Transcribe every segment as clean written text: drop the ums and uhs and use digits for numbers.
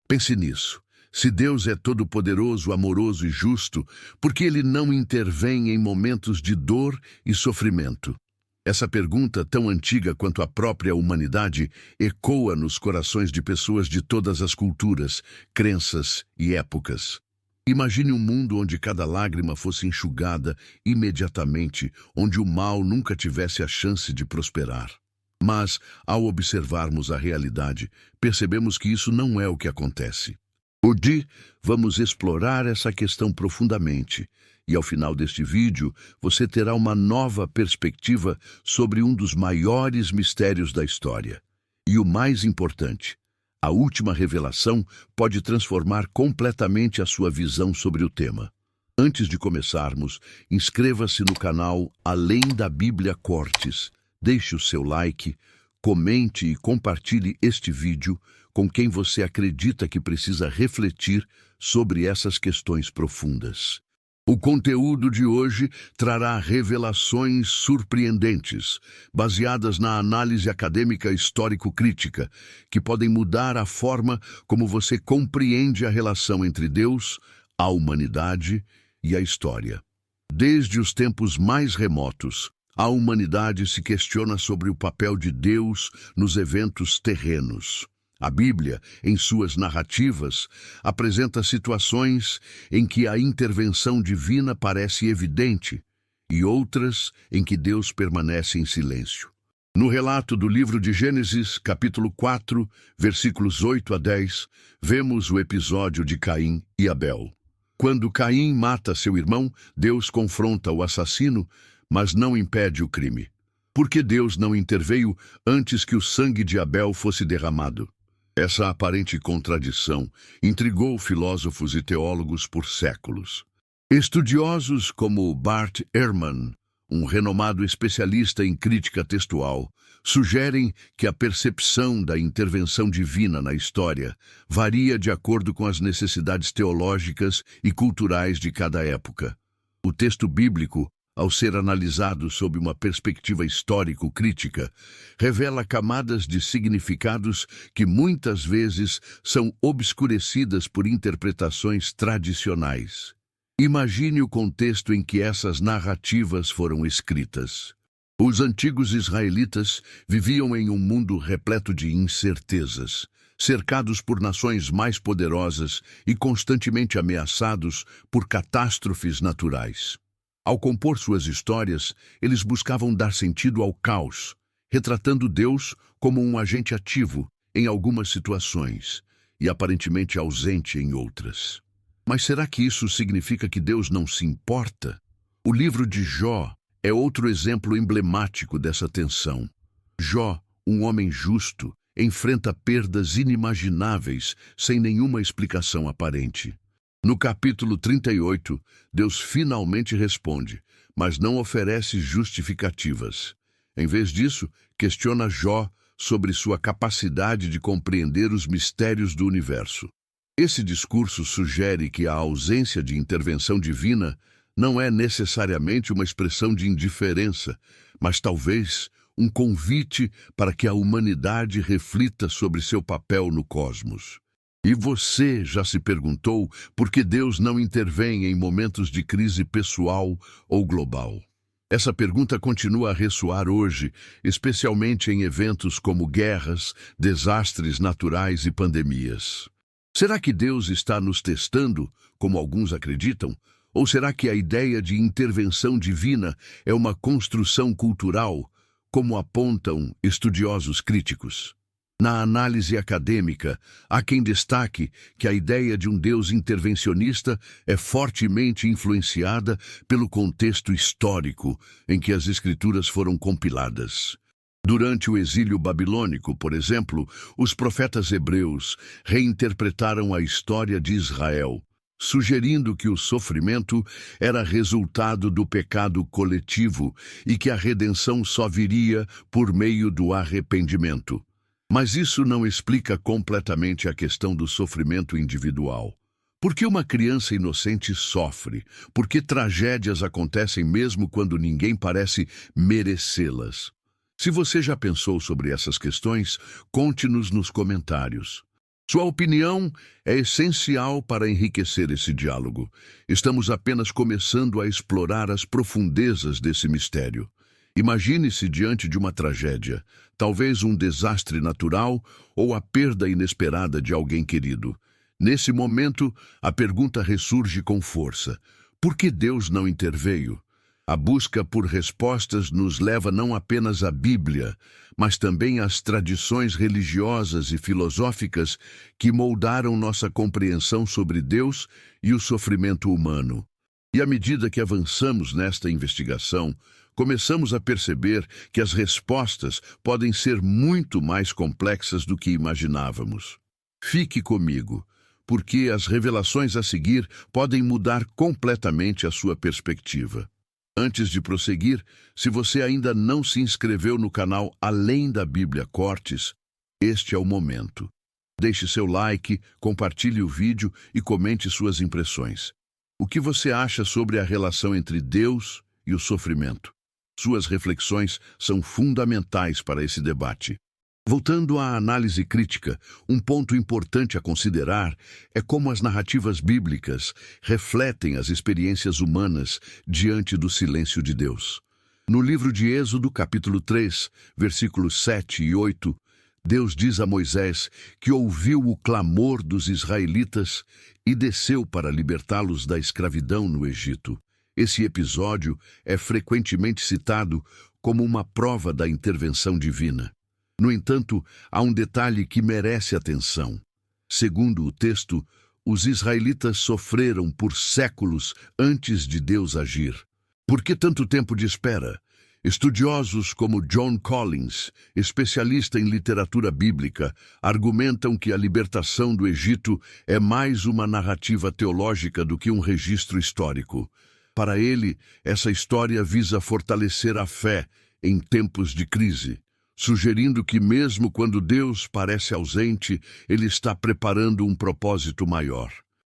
Pense nisso. Se Deus é todo-poderoso, amoroso e justo, por que Ele não intervém em momentos de dor e sofrimento? Essa pergunta, tão antiga quanto a própria humanidade, ecoa nos corações de pessoas de todas as culturas, crenças e épocas. Imagine um mundo onde cada lágrima fosse enxugada imediatamente, onde o mal nunca tivesse a chance de prosperar. Mas, ao observarmos a realidade, percebemos que isso não é o que acontece. Hoje, vamos explorar essa questão profundamente, e ao final deste vídeo, você terá uma nova perspectiva sobre um dos maiores mistérios da história. E o mais importante, a última revelação pode transformar completamente a sua visão sobre o tema. Antes de começarmos, inscreva-se no canal Além da Bíblia Cortes, deixe o seu like, comente e compartilhe este vídeo com quem você acredita que precisa refletir sobre essas questões profundas. O conteúdo de hoje trará revelações surpreendentes, baseadas na análise acadêmica histórico-crítica, que podem mudar a forma como você compreende a relação entre Deus, a humanidade e a história. Desde os tempos mais remotos, a humanidade se questiona sobre o papel de Deus nos eventos terrenos. A Bíblia, em suas narrativas, apresenta situações em que a intervenção divina parece evidente e outras em que Deus permanece em silêncio. No relato do livro de Gênesis, capítulo 4, versículos 8 a 10, vemos o episódio de Caim e Abel. Quando Caim mata seu irmão, Deus confronta o assassino, mas não impede o crime. Por que Deus não interveio antes que o sangue de Abel fosse derramado? Essa aparente contradição intrigou filósofos e teólogos por séculos. Estudiosos como Bart Ehrman, um renomado especialista em crítica textual, sugerem que a percepção da intervenção divina na história varia de acordo com as necessidades teológicas e culturais de cada época. O texto bíblico, ao ser analisado sob uma perspectiva histórico-crítica, revela camadas de significados que muitas vezes são obscurecidas por interpretações tradicionais. Imagine o contexto em que essas narrativas foram escritas. Os antigos israelitas viviam em um mundo repleto de incertezas, cercados por nações mais poderosas e constantemente ameaçados por catástrofes naturais. Ao compor suas histórias, eles buscavam dar sentido ao caos, retratando Deus como um agente ativo em algumas situações e aparentemente ausente em outras. Mas será que isso significa que Deus não se importa? O livro de Jó é outro exemplo emblemático dessa tensão. Jó, um homem justo, enfrenta perdas inimagináveis sem nenhuma explicação aparente. No capítulo 38, Deus finalmente responde, mas não oferece justificativas. Em vez disso, questiona Jó sobre sua capacidade de compreender os mistérios do universo. Esse discurso sugere que a ausência de intervenção divina não é necessariamente uma expressão de indiferença, mas talvez um convite para que a humanidade reflita sobre seu papel no cosmos. E você já se perguntou por que Deus não intervém em momentos de crise pessoal ou global? Essa pergunta continua a ressoar hoje, especialmente em eventos como guerras, desastres naturais e pandemias. Será que Deus está nos testando, como alguns acreditam? Ou será que a ideia de intervenção divina é uma construção cultural, como apontam estudiosos críticos? Na análise acadêmica, há quem destaque que a ideia de um Deus intervencionista é fortemente influenciada pelo contexto histórico em que as Escrituras foram compiladas. Durante o exílio babilônico, por exemplo, os profetas hebreus reinterpretaram a história de Israel, sugerindo que o sofrimento era resultado do pecado coletivo e que a redenção só viria por meio do arrependimento. Mas isso não explica completamente a questão do sofrimento individual. Por que uma criança inocente sofre? Por que tragédias acontecem mesmo quando ninguém parece merecê-las? Se você já pensou sobre essas questões, conte-nos nos comentários. Sua opinião é essencial para enriquecer esse diálogo. Estamos apenas começando a explorar as profundezas desse mistério. Imagine-se diante de uma tragédia, talvez um desastre natural ou a perda inesperada de alguém querido. Nesse momento, a pergunta ressurge com força: por que Deus não interveio? A busca por respostas nos leva não apenas à Bíblia, mas também às tradições religiosas e filosóficas que moldaram nossa compreensão sobre Deus e o sofrimento humano. E à medida que avançamos nesta investigação, começamos a perceber que as respostas podem ser muito mais complexas do que imaginávamos. Fique comigo, porque as revelações a seguir podem mudar completamente a sua perspectiva. Antes de prosseguir, se você ainda não se inscreveu no canal Além da Bíblia Cortes, este é o momento. Deixe seu like, compartilhe o vídeo e comente suas impressões. O que você acha sobre a relação entre Deus e o sofrimento? Suas reflexões são fundamentais para esse debate. Voltando à análise crítica, um ponto importante a considerar é como as narrativas bíblicas refletem as experiências humanas diante do silêncio de Deus. No livro de Êxodo, capítulo 3, versículos 7 e 8, Deus diz a Moisés que ouviu o clamor dos israelitas e desceu para libertá-los da escravidão no Egito. Esse episódio é frequentemente citado como uma prova da intervenção divina. No entanto, há um detalhe que merece atenção. Segundo o texto, os israelitas sofreram por séculos antes de Deus agir. Por que tanto tempo de espera? Estudiosos como John Collins, especialista em literatura bíblica, argumentam que a libertação do Egito é mais uma narrativa teológica do que um registro histórico. Para ele, essa história visa fortalecer a fé em tempos de crise, sugerindo que mesmo quando Deus parece ausente, Ele está preparando um propósito maior.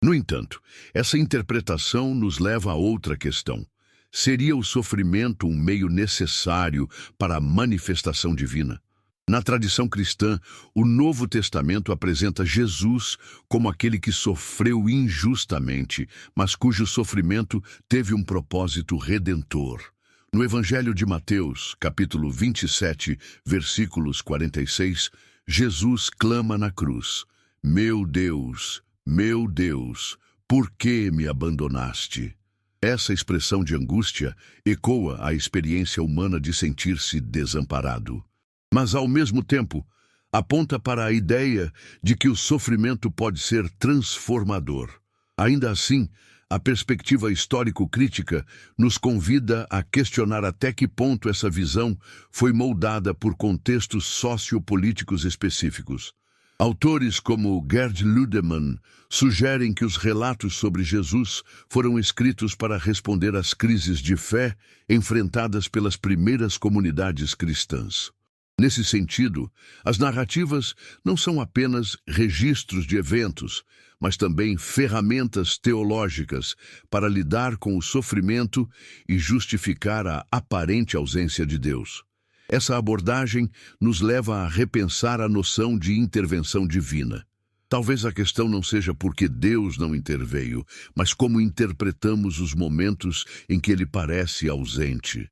No entanto, essa interpretação nos leva a outra questão. Seria o sofrimento um meio necessário para a manifestação divina? Na tradição cristã, o Novo Testamento apresenta Jesus como aquele que sofreu injustamente, mas cujo sofrimento teve um propósito redentor. No Evangelho de Mateus, capítulo 27, versículos 46, Jesus clama na cruz: meu Deus, por que me abandonaste? Essa expressão de angústia ecoa a experiência humana de sentir-se desamparado. Mas, ao mesmo tempo, aponta para a ideia de que o sofrimento pode ser transformador. Ainda assim, a perspectiva histórico-crítica nos convida a questionar até que ponto essa visão foi moldada por contextos sociopolíticos específicos. Autores como Gerd Ludemann sugerem que os relatos sobre Jesus foram escritos para responder às crises de fé enfrentadas pelas primeiras comunidades cristãs. Nesse sentido, as narrativas não são apenas registros de eventos, mas também ferramentas teológicas para lidar com o sofrimento e justificar a aparente ausência de Deus. Essa abordagem nos leva a repensar a noção de intervenção divina. Talvez a questão não seja porque Deus não interveio, mas como interpretamos os momentos em que Ele parece ausente.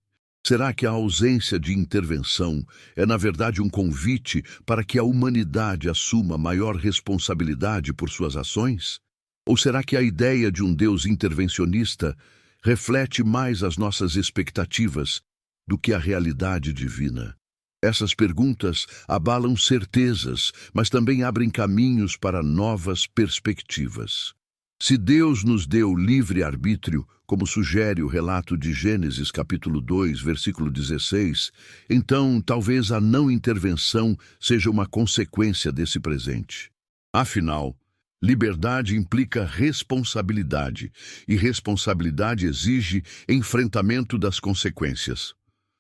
Será que a ausência de intervenção é, na verdade, um convite para que a humanidade assuma maior responsabilidade por suas ações? Ou será que a ideia de um Deus intervencionista reflete mais as nossas expectativas do que a realidade divina? Essas perguntas abalam certezas, mas também abrem caminhos para novas perspectivas. Se Deus nos deu livre-arbítrio, como sugere o relato de Gênesis capítulo 2, versículo 16, então talvez a não intervenção seja uma consequência desse presente. Afinal, liberdade implica responsabilidade, e responsabilidade exige enfrentamento das consequências.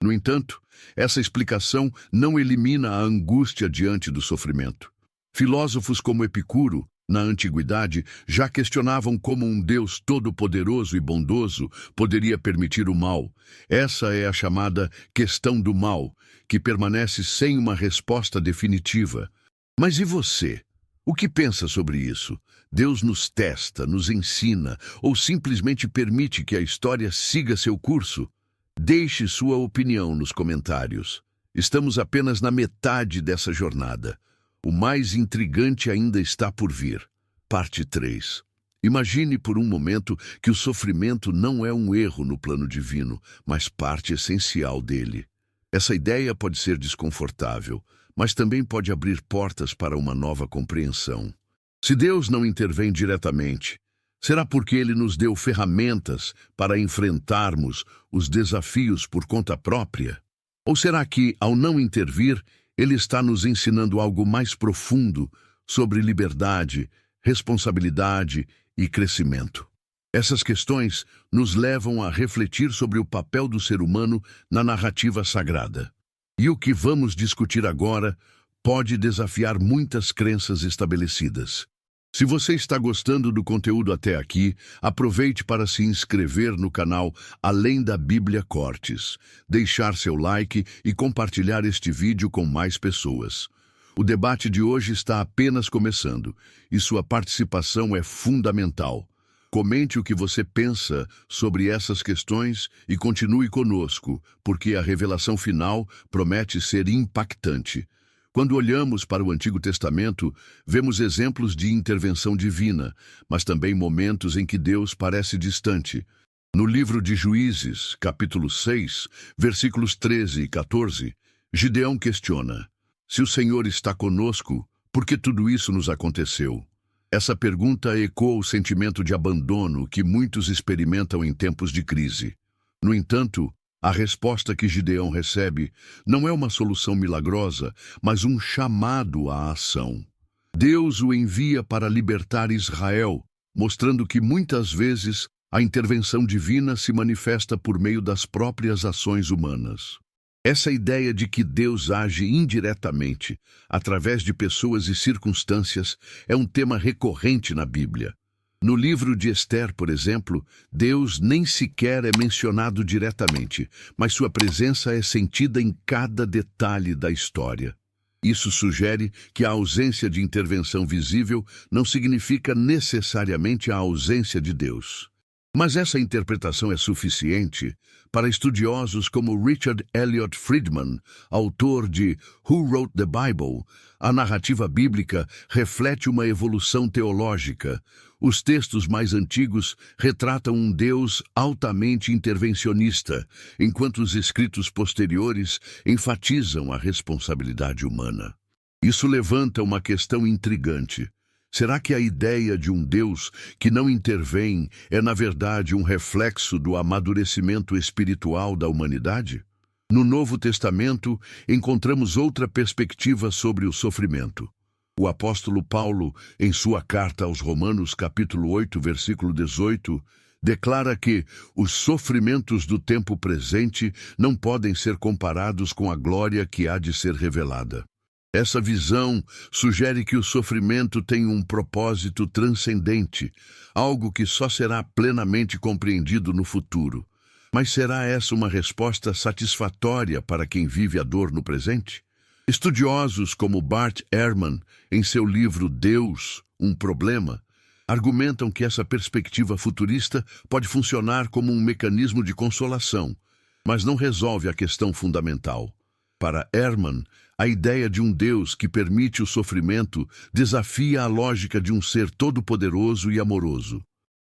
No entanto, essa explicação não elimina a angústia diante do sofrimento. Filósofos como Epicuro, na antiguidade, já questionavam como um Deus todo-poderoso e bondoso poderia permitir o mal. Essa é a chamada questão do mal, que permanece sem uma resposta definitiva. Mas e você? O que pensa sobre isso? Deus nos testa, nos ensina ou simplesmente permite que a história siga seu curso? Deixe sua opinião nos comentários. Estamos apenas na metade dessa jornada. O mais intrigante ainda está por vir. Parte 3. Imagine por um momento que o sofrimento não é um erro no plano divino, mas parte essencial dele. Essa ideia pode ser desconfortável, mas também pode abrir portas para uma nova compreensão. Se Deus não intervém diretamente, será porque Ele nos deu ferramentas para enfrentarmos os desafios por conta própria? Ou será que, ao não intervir, Ele está nos ensinando algo mais profundo sobre liberdade, responsabilidade e crescimento? Essas questões nos levam a refletir sobre o papel do ser humano na narrativa sagrada. E o que vamos discutir agora pode desafiar muitas crenças estabelecidas. Se você está gostando do conteúdo até aqui, aproveite para se inscrever no canal Além da Bíblia Cortes, deixar seu like e compartilhar este vídeo com mais pessoas. O debate de hoje está apenas começando e sua participação é fundamental. Comente o que você pensa sobre essas questões e continue conosco, porque a revelação final promete ser impactante. Quando olhamos para o Antigo Testamento, vemos exemplos de intervenção divina, mas também momentos em que Deus parece distante. No livro de Juízes, capítulo 6, versículos 13 e 14, Gideão questiona: se o Senhor está conosco, por que tudo isso nos aconteceu? Essa pergunta ecoa o sentimento de abandono que muitos experimentam em tempos de crise. No entanto, a resposta que Gideão recebe não é uma solução milagrosa, mas um chamado à ação. Deus o envia para libertar Israel, mostrando que muitas vezes a intervenção divina se manifesta por meio das próprias ações humanas. Essa ideia de que Deus age indiretamente, através de pessoas e circunstâncias, é um tema recorrente na Bíblia. No livro de Ester, por exemplo, Deus nem sequer é mencionado diretamente, mas sua presença é sentida em cada detalhe da história. Isso sugere que a ausência de intervenção visível não significa necessariamente a ausência de Deus. Mas essa interpretação é suficiente para estudiosos como Richard Elliott Friedman, autor de Who Wrote the Bible? A narrativa bíblica reflete uma evolução teológica. Os textos mais antigos retratam um Deus altamente intervencionista, enquanto os escritos posteriores enfatizam a responsabilidade humana. Isso levanta uma questão intrigante. Será que a ideia de um Deus que não intervém é, na verdade, um reflexo do amadurecimento espiritual da humanidade? No Novo Testamento, encontramos outra perspectiva sobre o sofrimento. O apóstolo Paulo, em sua carta aos Romanos, capítulo 8, versículo 18, declara que os sofrimentos do tempo presente não podem ser comparados com a glória que há de ser revelada. Essa visão sugere que o sofrimento tem um propósito transcendente, algo que só será plenamente compreendido no futuro. Mas será essa uma resposta satisfatória para quem vive a dor no presente? Estudiosos como Bart Ehrman, em seu livro Deus, um Problema, argumentam que essa perspectiva futurista pode funcionar como um mecanismo de consolação, mas não resolve a questão fundamental. Para Ehrman, a ideia de um Deus que permite o sofrimento desafia a lógica de um ser todo-poderoso e amoroso.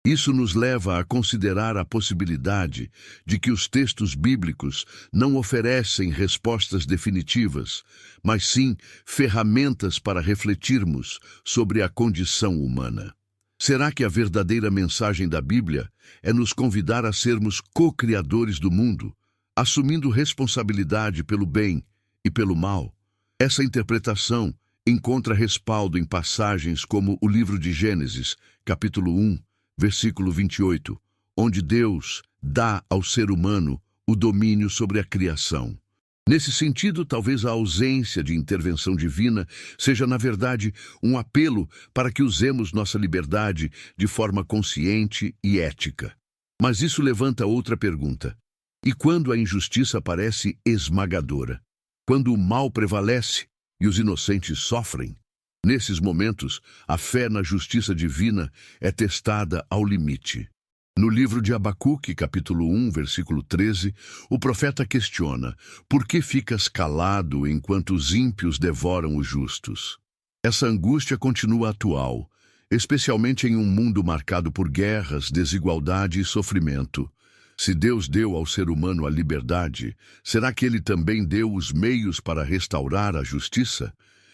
Isso nos leva a considerar a possibilidade de que os textos bíblicos não oferecem respostas definitivas, mas sim ferramentas para refletirmos sobre a condição humana. Será que a verdadeira mensagem da Bíblia é nos convidar a sermos co-criadores do mundo, assumindo responsabilidade pelo bem e pelo mal? Essa interpretação encontra respaldo em passagens como o livro de Gênesis, capítulo 1, versículo 28, onde Deus dá ao ser humano o domínio sobre a criação. Nesse sentido, talvez a ausência de intervenção divina seja, na verdade, um apelo para que usemos nossa liberdade de forma consciente e ética. Mas isso levanta outra pergunta. E quando a injustiça parece esmagadora? Quando o mal prevalece e os inocentes sofrem? Nesses momentos, a fé na justiça divina é testada ao limite. No livro de Abacuque, capítulo 1, versículo 13, o profeta questiona: por que ficas calado enquanto os ímpios devoram os justos? Essa angústia continua atual, especialmente em um mundo marcado por guerras, desigualdade e sofrimento. Se Deus deu ao ser humano a liberdade, será que Ele também deu os meios para restaurar a justiça?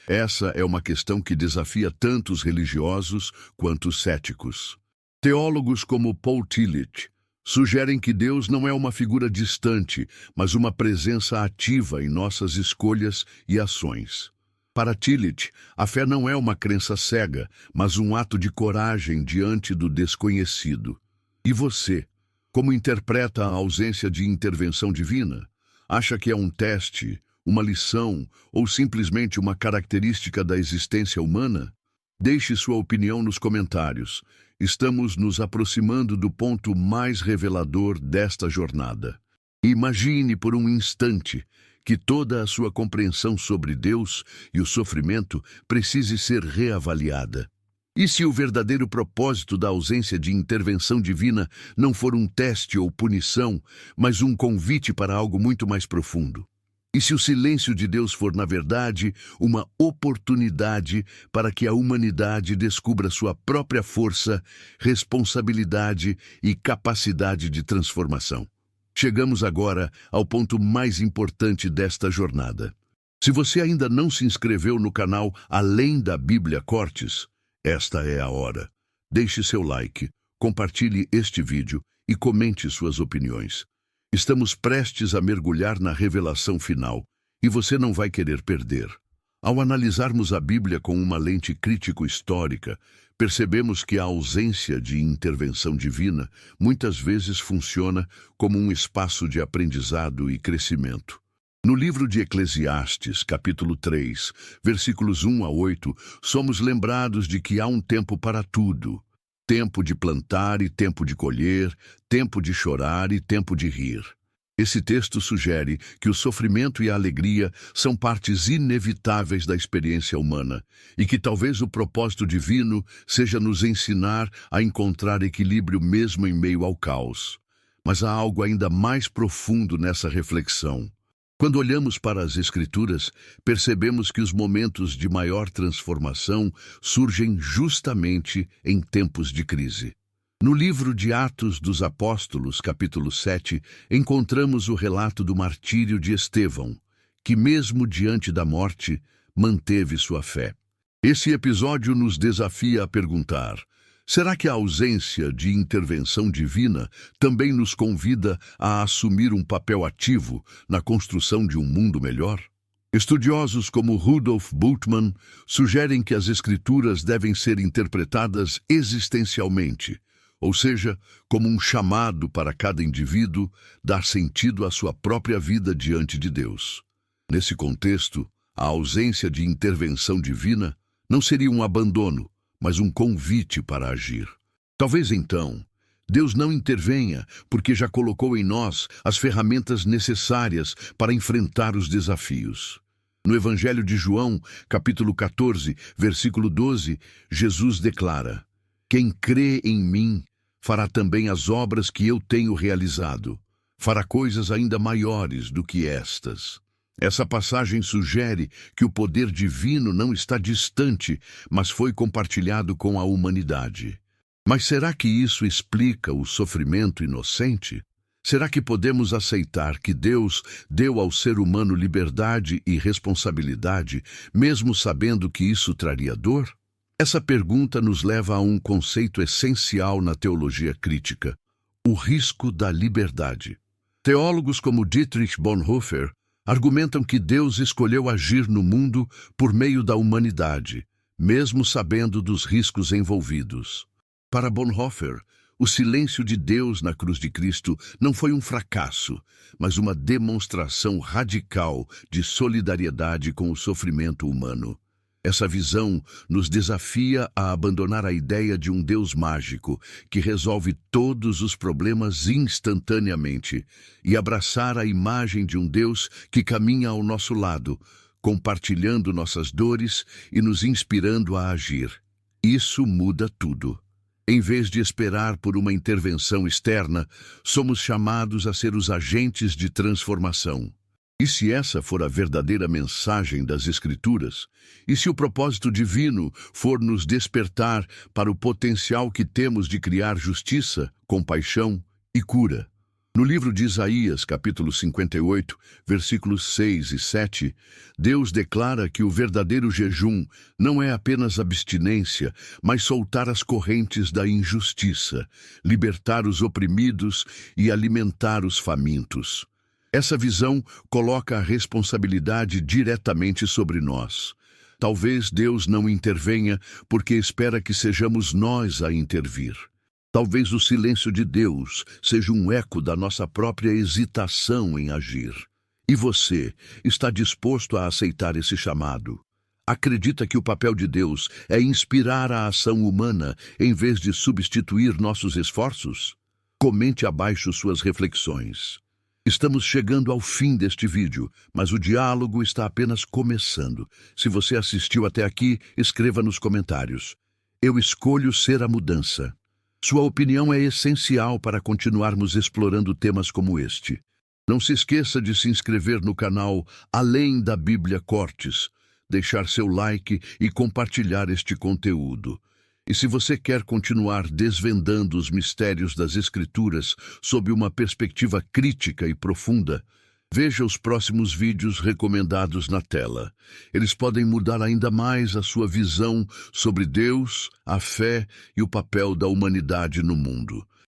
Essa é uma questão que desafia tanto os religiosos quanto os céticos. Teólogos como Paul Tillich sugerem que Deus não é uma figura distante, mas uma presença ativa em nossas escolhas e ações. Para Tillich, a fé não é uma crença cega, mas um ato de coragem diante do desconhecido. E você, como interpreta a ausência de intervenção divina? Acha que é um teste, uma lição ou simplesmente uma característica da existência humana? Deixe sua opinião nos comentários. Estamos nos aproximando do ponto mais revelador desta jornada. Imagine por um instante que toda a sua compreensão sobre Deus e o sofrimento precise ser reavaliada. E se o verdadeiro propósito da ausência de intervenção divina não for um teste ou punição, mas um convite para algo muito mais profundo? E se o silêncio de Deus for, na verdade, uma oportunidade para que a humanidade descubra sua própria força, responsabilidade e capacidade de transformação? Chegamos agora ao ponto mais importante desta jornada. Se você ainda não se inscreveu no canal Além da Bíblia Cortes, esta é a hora. Deixe seu like, compartilhe este vídeo e comente suas opiniões. Estamos prestes a mergulhar na revelação final e você não vai querer perder. Ao analisarmos a Bíblia com uma lente crítico-histórica, percebemos que a ausência de intervenção divina muitas vezes funciona como um espaço de aprendizado e crescimento. No livro de Eclesiastes, capítulo 3, versículos 1 a 8, somos lembrados de que há um tempo para tudo. Tempo de plantar e tempo de colher, tempo de chorar e tempo de rir. Esse texto sugere que o sofrimento e a alegria são partes inevitáveis da experiência humana e que talvez o propósito divino seja nos ensinar a encontrar equilíbrio mesmo em meio ao caos. Mas há algo ainda mais profundo nessa reflexão. Quando olhamos para as Escrituras, percebemos que os momentos de maior transformação surgem justamente em tempos de crise. No livro de Atos dos Apóstolos, capítulo 7, encontramos o relato do martírio de Estevão, que mesmo diante da morte, manteve sua fé. Esse episódio nos desafia a perguntar: será que a ausência de intervenção divina também nos convida a assumir um papel ativo na construção de um mundo melhor? Estudiosos como Rudolf Bultmann sugerem que as Escrituras devem ser interpretadas existencialmente, ou seja, como um chamado para cada indivíduo dar sentido à sua própria vida diante de Deus. Nesse contexto, a ausência de intervenção divina não seria um abandono, mas um convite para agir. Talvez então, Deus não intervenha porque já colocou em nós as ferramentas necessárias para enfrentar os desafios. No Evangelho de João, capítulo 14, versículo 12, Jesus declara: quem crê em mim fará também as obras que eu tenho realizado, fará coisas ainda maiores do que estas. Essa passagem sugere que o poder divino não está distante, mas foi compartilhado com a humanidade. Mas será que isso explica o sofrimento inocente? Será que podemos aceitar que Deus deu ao ser humano liberdade e responsabilidade, mesmo sabendo que isso traria dor? Essa pergunta nos leva a um conceito essencial na teologia crítica: o risco da liberdade. Teólogos como Dietrich Bonhoeffer argumentam que Deus escolheu agir no mundo por meio da humanidade, mesmo sabendo dos riscos envolvidos. Para Bonhoeffer, o silêncio de Deus na cruz de Cristo não foi um fracasso, mas uma demonstração radical de solidariedade com o sofrimento humano. Essa visão nos desafia a abandonar a ideia de um Deus mágico que resolve todos os problemas instantaneamente e abraçar a imagem de um Deus que caminha ao nosso lado, compartilhando nossas dores e nos inspirando a agir. Isso muda tudo. Em vez de esperar por uma intervenção externa, somos chamados a ser os agentes de transformação. E se essa for a verdadeira mensagem das Escrituras? E se o propósito divino for nos despertar para o potencial que temos de criar justiça, compaixão e cura? No livro de Isaías, capítulo 58, versículos 6 e 7, Deus declara que o verdadeiro jejum não é apenas abstinência, mas soltar as correntes da injustiça, libertar os oprimidos e alimentar os famintos. Essa visão coloca a responsabilidade diretamente sobre nós. Talvez Deus não intervenha porque espera que sejamos nós a intervir. Talvez o silêncio de Deus seja um eco da nossa própria hesitação em agir. E você está disposto a aceitar esse chamado? Acredita que o papel de Deus é inspirar a ação humana em vez de substituir nossos esforços? Comente abaixo suas reflexões. Estamos chegando ao fim deste vídeo, mas o diálogo está apenas começando. Se você assistiu até aqui, escreva nos comentários. Eu escolho ser a mudança. Sua opinião é essencial para continuarmos explorando temas como este. Não se esqueça de se inscrever no canal Além da Bíblia Cortes, deixar seu like e compartilhar este conteúdo. E se você quer continuar desvendando os mistérios das Escrituras sob uma perspectiva crítica e profunda, veja os próximos vídeos recomendados na tela. Eles podem mudar ainda mais a sua visão sobre Deus, a fé e o papel da humanidade no mundo.